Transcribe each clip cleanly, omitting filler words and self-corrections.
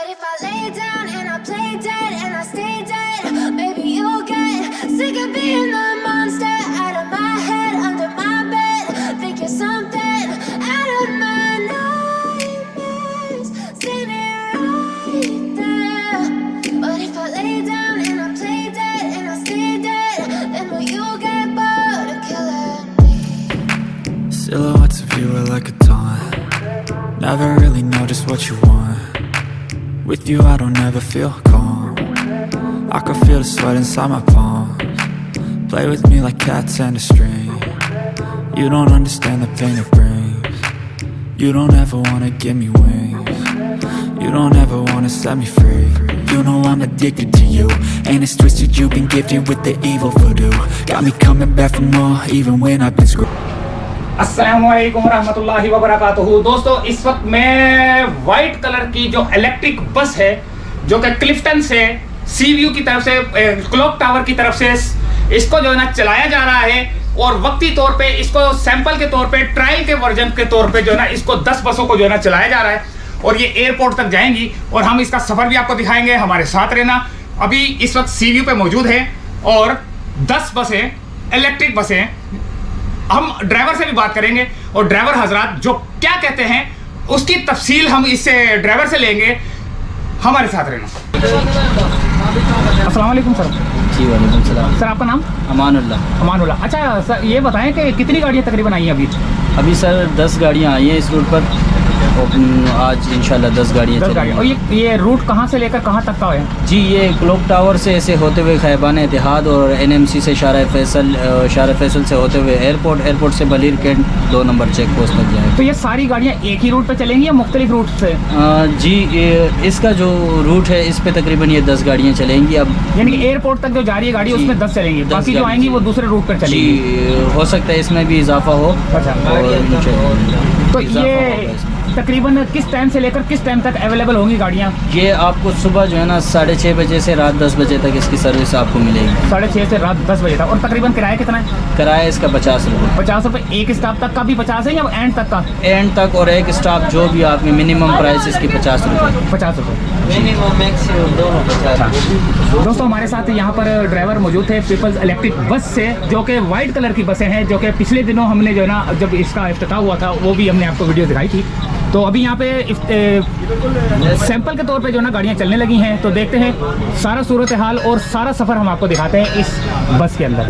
But if I lay down and I play dead and I stay dead, maybe you'll get sick of being the monster out of my head, under my bed. Think you're something out of my nightmares. See me right there. But if I lay down and I play dead and I stay dead, then will you get bored of killing me? Silhouettes of you are like a taunt. Never really know just what you want. With you I don't ever feel calm. I can feel the sweat inside my palms. Play with me like cats and a string. You don't understand the pain it brings. You don't ever wanna give me wings. You don't ever wanna set me free. You know I'm addicted to you, and it's twisted you've been gifted with the evil voodoo. Got me coming back for more even when I've been screwed. अस्सलामुअलैकुम रहमतुल्लाहि व बरकातुहू। दोस्तों इस वक्त मैं white colour की जो electric bus है जो कि क्लिफ्टन से सी व्यू की तरफ से क्लॉक टावर की तरफ से इसको जो है ना चलाया जा रहा है, और वक्ती तौर पे इसको सैंपल के तौर पे ट्रायल के वर्जन के तौर पे जो है ना इसको 10 बसों को जो है ना चलाया जा रहा है, और ये एयरपोर्ट तक जाएंगी और हम इसका सफ़र भी आपको दिखाएंगे। हमारे साथ रहना। अभी इस वक्त सी व्यू पे मौजूद है और 10 बसें इलेक्ट्रिक बसें। हम ड्राइवर से भी बात करेंगे और ड्राइवर हजरात जो क्या कहते हैं उसकी तफसील हम इससे ड्राइवर से लेंगे। हमारे साथ रहना। अस्सलाम वालेकुम सर। जी वालेकुम सलाम। सर आपका नाम? अमानुल्लाह। अच्छा सर ये बताएं कि कितनी गाड़ियाँ तकरीबन आई हैं अभी सर 10 गाड़ियाँ आई हैं इस रूट पर, और आज इंशाल्लाह 10 गाड़ियाँ चलेंगी। और ये रूट कहाँ से लेकर कहाँ तक का है? जी ये क्लॉक टावर से ऐसे होते हुए खैबान-ए-इत्तिहाद और NMC से शाहरा फैसल से होते हुए एयरपोर्ट से Malir Cantt 2 number check post तक जाए। तो ये सारी गाड़ियाँ एक ही रूट पे चलेंगी या मुख्तलिफ रूट से? जी इसका जो रूट है इस पे तकरीबन ये 10 गाड़ियाँ चलेंगी। अब यानी कि एयरपोर्ट तक जो जा रही है गाड़ी उसमें 10 चलेंगी, बाकी जो आएंगी वो दूसरे रूट पर चलेंगी। जी हो सकता है इसमें भी इजाफा हो। तो ये तकरीबन किस टाइम से लेकर किस टाइम तक अवेलेबल होंगी गाड़ियाँ? ये आपको सुबह जो है ना 6:30 बजे से रात 10 बजे तक इसकी सर्विस आपको मिलेगी। 6:30 से रात 10 बजे तक। और तकरीबन किराया कितना है? किराया इसका 50 रुपये। 50 रुपये एक स्टॉप तक का भी 50 है या एंड तक का? एंड तक और एक स्टॉप जो भी आपके मिनिमम प्राइस इसकी 50 रुपये। 50 रुपये मिनिमम मैक्सिमम दोनों 50। दोस्तों हमारे साथ यहाँ पर ड्राइवर मौजूद थे पीपल्स इलेक्ट्रिक बस से, जो कि वाइट कलर की बसें हैं, जो कि पिछले दिनों हमने जो है ना जब इसका इफ्तिताह हुआ था वो भी हमने आपको वीडियो दिखाई थी। तो अभी यहाँ पे सैंपल के तौर पे जो ना गाड़ियाँ चलने लगी हैं, तो देखते हैं सारा सूरत हाल और सारा सफ़र हम आपको दिखाते हैं इस बस के अंदर।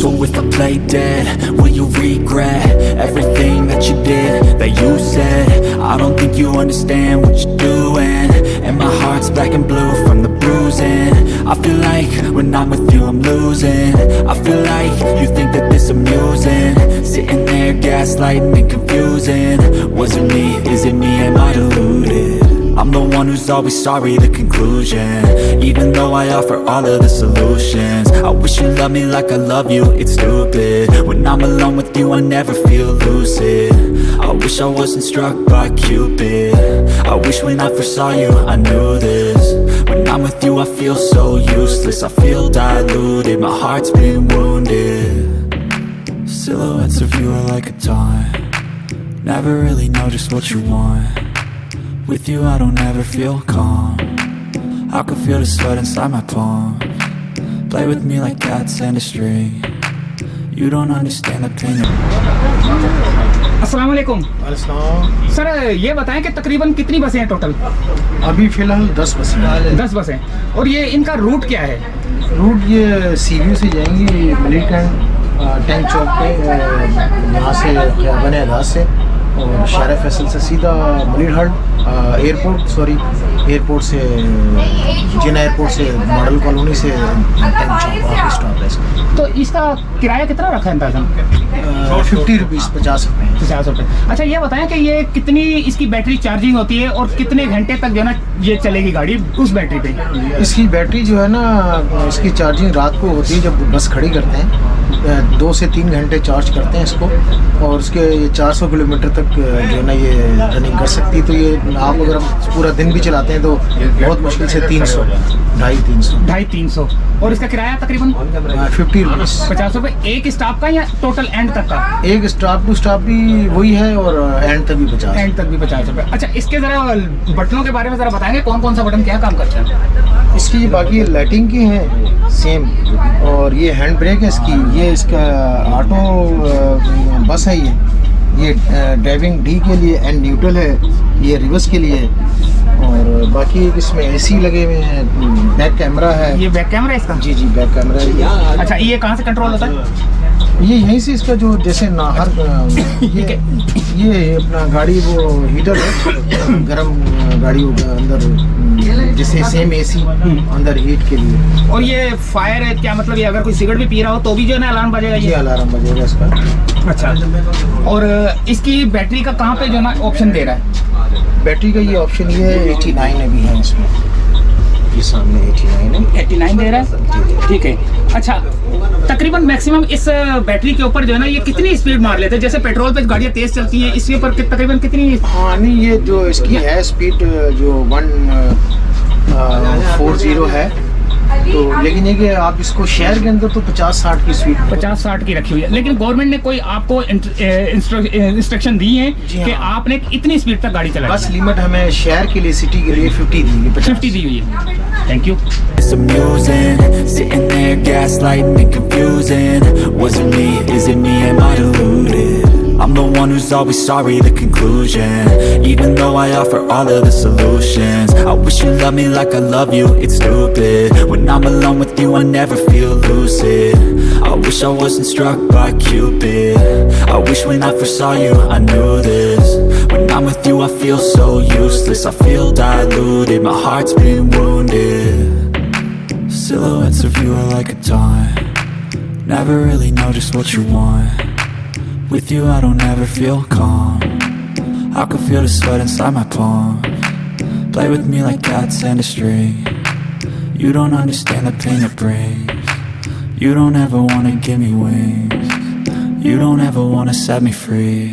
So if I play dead, will you regret everything that you did, that you said? I don't think you understand what you're doing, and my heart's black and blue from the bruising. I feel like when I'm with you I'm losing. I feel like you think that this amusing, sitting there gaslighting and confusing. Was it me? Is it me? Am I deluded? I'm the one who's always sorry, the conclusion, even though I offer all of the solutions. I wish you loved me like I love you, it's stupid. When I'm alone with you I never feel lucid. I wish I wasn't struck by Cupid. I wish when I first saw you I knew this. When I'm with you I feel so useless, I feel diluted, my heart's been wounded. Silhouettes of you are like a taunt. Never really know just what you want. With you I don't ever feel calm. I can feel the sweat inside my palms. Play with me like cats and a string. You don't understand the pain. अस्सलाम वालेकुम। Sir ये बताएं कि तकरीबन कितनी बसें हैं total? अभी फ़िलहाल 10 बसें। 10 बसें। और ये इनका रूट क्या है? रूट ये सीव्यू से जाएंगी मलिर टैंक चौक पे, यहाँ से खयाबान-ए-इत्तिहाद से और शहरा फैसल से सीधा मलिर एयरपोर्ट से जिना एयरपोर्ट से मॉडल कॉलोनी से टैंक चौक स्टॉप है इसका। तो इसका किराया कितना रखा है अंदाज़न? 50 रुपीज़ 50 रुपये। 50 रुपये। अच्छा ये बताएं कि ये कितनी इसकी बैटरी चार्जिंग होती है और कितने घंटे तक जो है ना ये चलेगी गाड़ी उस बैटरी पे? इसकी बैटरी जो है ना इसकी चार्जिंग रात को होती है जब बस खड़ी करते हैं, 2 से 3 घंटे चार्ज करते हैं इसको, और उसके 400 किलोमीटर तक जो है ना ये रनिंग कर सकती है। तो ये आप अगर पूरा दिन भी चलाते हैं तो बहुत मुश्किल से 300, 250-300। और इसका किराया तकरीबन 50 रुपीज़, 50 रुपये एक स्टॉप का या टोटल एंड तक का? एक स्टॉप टू स्टॉप भी वही है और एंड तक भी 50। एंड तक भी 50 रुपये। अच्छा, इसके ज़रा बटनों के बारे में ज़रा बताएंगे, कौन कौन सा बटन क्या काम करता है? इसकी बाकी लाइटिंग की हैं सेम, और ये हैंड ब्रेक है इसकी, ये इसका ऑटो बस है, ये ड्राइविंग डी के लिए, एंड न्यूट्रल है, ये रिवर्स के लिए है। और बाकी इसमें एसी लगे हुए हैं, बैक कैमरा है। ये बैक कैमरा है इसका? जी जी, बैक कैमरा है। अच्छा, ये कहाँ से कंट्रोल होता है? ये यहीं से इसका जो जैसे नाहर ये अपना गाड़ी वो हीटर है, गरम गाड़ी होगा अंदर, जैसे सेम एसी अंदर हीट के लिए। और ये फायर है क्या, मतलब ये अगर कोई सिगरेट भी पी रहा हो तो भी जो है ना अलार्म बजेगा? ये अलार्म बजेगा इसका। अच्छा, और इसकी बैटरी का कहाँ पे जो है ना ऑप्शन दे रहा है? बैटरी का ये ऑप्शन ये 89 अभी है इसमें, ये सामने 89 दे रहा है, ठीक है। अच्छा, तकरीबन मैक्सिमम इस बैटरी के ऊपर जो है ना ये कितनी स्पीड मार लेते हैं? जैसे पेट्रोल पे गाड़ियाँ तेज चलती हैं, इसके ऊपर तकरीबन कितनी? हाँ नहीं, ये जो इसकी है स्पीड जो 140 है, तो लेकिन ये कि आप इसको शहर के अंदर तो 50-60 की स्पीड, 50-60 की रखी हुई है। लेकिन गवर्नमेंट ने कोई आपको इंस्ट्रक्शन दी है कि आपने इतनी स्पीड तक गाड़ी चलानी? बस लिमिट हमें शहर के लिए, सिटी के लिए 50 दी हुई है। Thank you. It's amusing, sitting there gaslighting and confusing. Was it me? Is it me? Am I deluded? I'm the one who's always sorry, the conclusion. Even though I offer all of the solutions, I wish you loved me like I love you, it's stupid. When I'm alone with you, I never feel lucid. I wish I wasn't struck by Cupid. I wish when I first saw you, I knew this. When I'm with you, I feel so useless. I feel diluted, my heart's been wounded. Silhouettes of you are like a taunt. Never really know just what you want. With you I don't ever feel calm. I can feel the sweat inside my palm. Play with me like cats and a string. You don't understand the pain it brings. You don't ever wanna give me wings. You don't ever wanna set me free.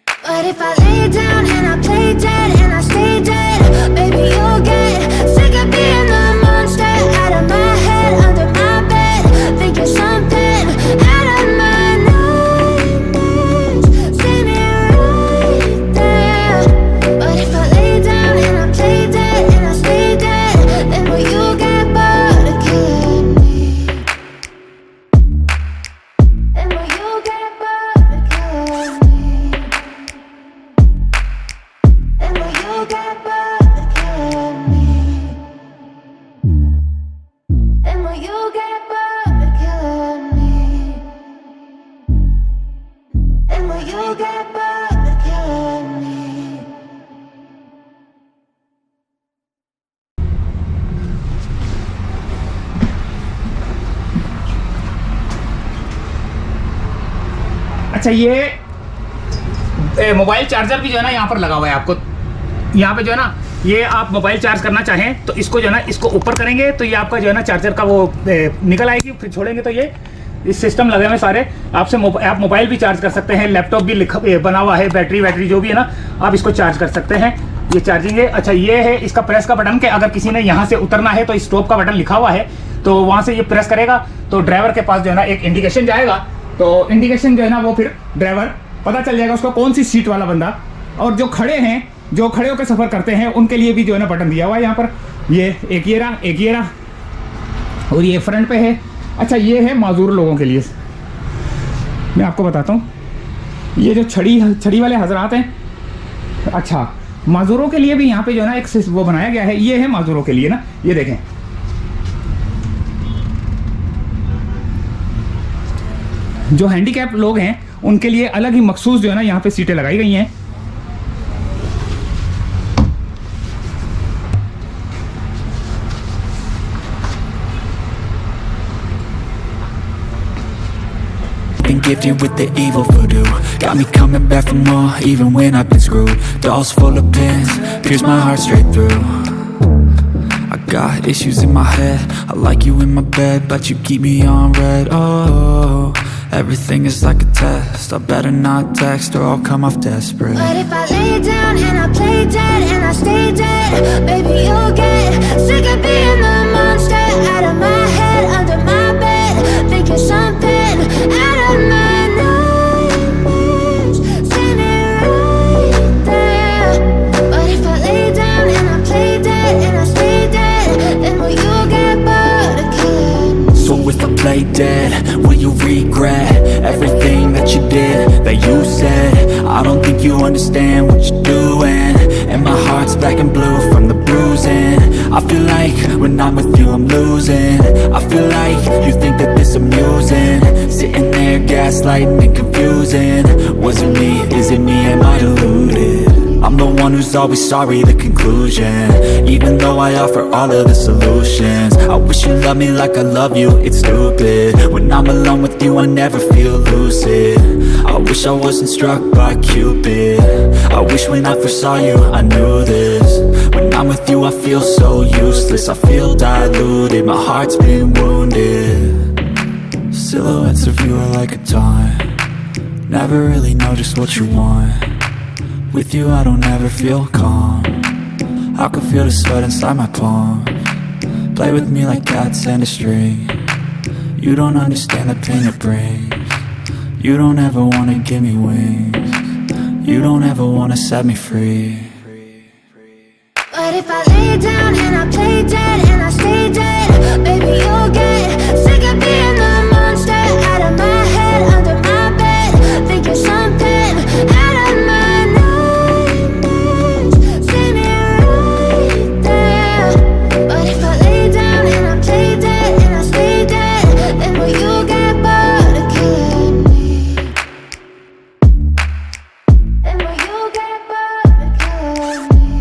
But if I lay down and I play dead and I stay dead, baby you'll get sick of being the monster out of my head, under my bed, thinking something out of my nightmares. See me right there. But if I lay down and I play dead and I stay dead, then will you get bored of killing me? Then will you get bored of killing me? Then will you get bored of killing me? Then will you get bored of killing me? Then will you get bored of killing me? अच्छा, ये mobile charger भी जो है ना यहाँ पर लगा हुआ है आपको। यहाँ पे जो है ना, ये आप मोबाइल चार्ज करना चाहें तो इसको जो है ना, इसको ऊपर करेंगे तो ये आपका जो है ना चार्जर का वो निकल आएगी, फिर छोड़ेंगे तो ये इस सिस्टम लगे हुए सारे। आप मोबाइल भी चार्ज कर सकते हैं, लैपटॉप भी बना हुआ है, बैटरी जो भी है ना आप इसको चार्ज कर सकते हैं। ये चार्जिंग है। अच्छा, ये है इसका प्रेस का बटन के अगर किसी ने यहाँ से उतरना है तो स्टॉप का बटन लिखा हुआ है, तो वहाँ से ये प्रेस करेगा तो ड्राइवर के पास जो है ना एक इंडिकेशन जाएगा, तो इंडिकेशन जो है ना वो फिर ड्राइवर पता चल जाएगा उसको कौन सी सीट वाला बंदा। और जो खड़े हैं, जो खड़े होकर सफ़र करते हैं उनके लिए भी जो है ना बटन दिया हुआ है यहाँ पर। ये एक ये रहा और ये फ्रंट पे है। अच्छा, ये है माजूर लोगों के लिए। मैं आपको बताता हूँ, ये जो छड़ी वाले हजरात हैं, अच्छा माजूरों के लिए भी यहाँ पे जो है ना एक वो बनाया गया है। ये है माजूरों के लिए ना, ये देखें, जो हैंडीकैप लोग हैं उनके लिए अलग ही मखसूस जो है ना यहाँ पे सीटें लगाई गई हैं। Been gifted with the evil voodoo. Got me coming back for more, even when I've been screwed. Dolls full of pins, pierce my heart straight through. I Got issues in my head, I like you in my bed, but you keep me on red. Oh, everything is like a test, I better not text or I'll come off desperate. But if I lay down and I play dead and I stay dead, baby you'll get sick of being the monster out of my head, under my bed, thinking something out of my nightmares, standing right there. But if I lay down and I play dead and I stay dead, then will you get bored of killing me? So if I play dead, will you regret everything that you did, that you said? I don't think you understand what you're doing, and my heart's black and blue from the bruising. I feel like when I'm with you I'm losing. I feel like you think that this amusing, sitting there gaslighting and confusing. Was it me? Is it me? Am I deluded? I'm the one who's always sorry, the conclusion, even though I offer all of the solutions. I wish you loved me like I love you, it's stupid. When I'm alone with you I never feel lucid. I wish I wasn't struck by Cupid. I wish when I first saw you I knew this. When I'm with you I feel so useless, I feel diluted, my heart's been wounded. Silhouettes of you are like a taunt, never really know just what you want. With you I don't ever feel calm, I can feel the sweat inside my palm. Play with me like cats and a string, you don't understand the pain it brings. You don't ever wanna give me wings, you don't ever wanna set me free. But if I lay down and I play dead and I stay dead, baby you'll get sick of being the monster out of my head, under my bed, thinking something out of my nightmares, standing right there. But if I lay down and I play dead and I stay dead, then will you get bored of killing me? Then will you get bored of killing me?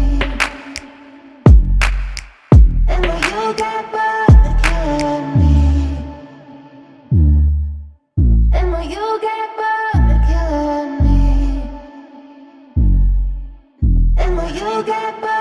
Then will you get bored of killing me? Then will you get bored of killing me? Then will you get bored?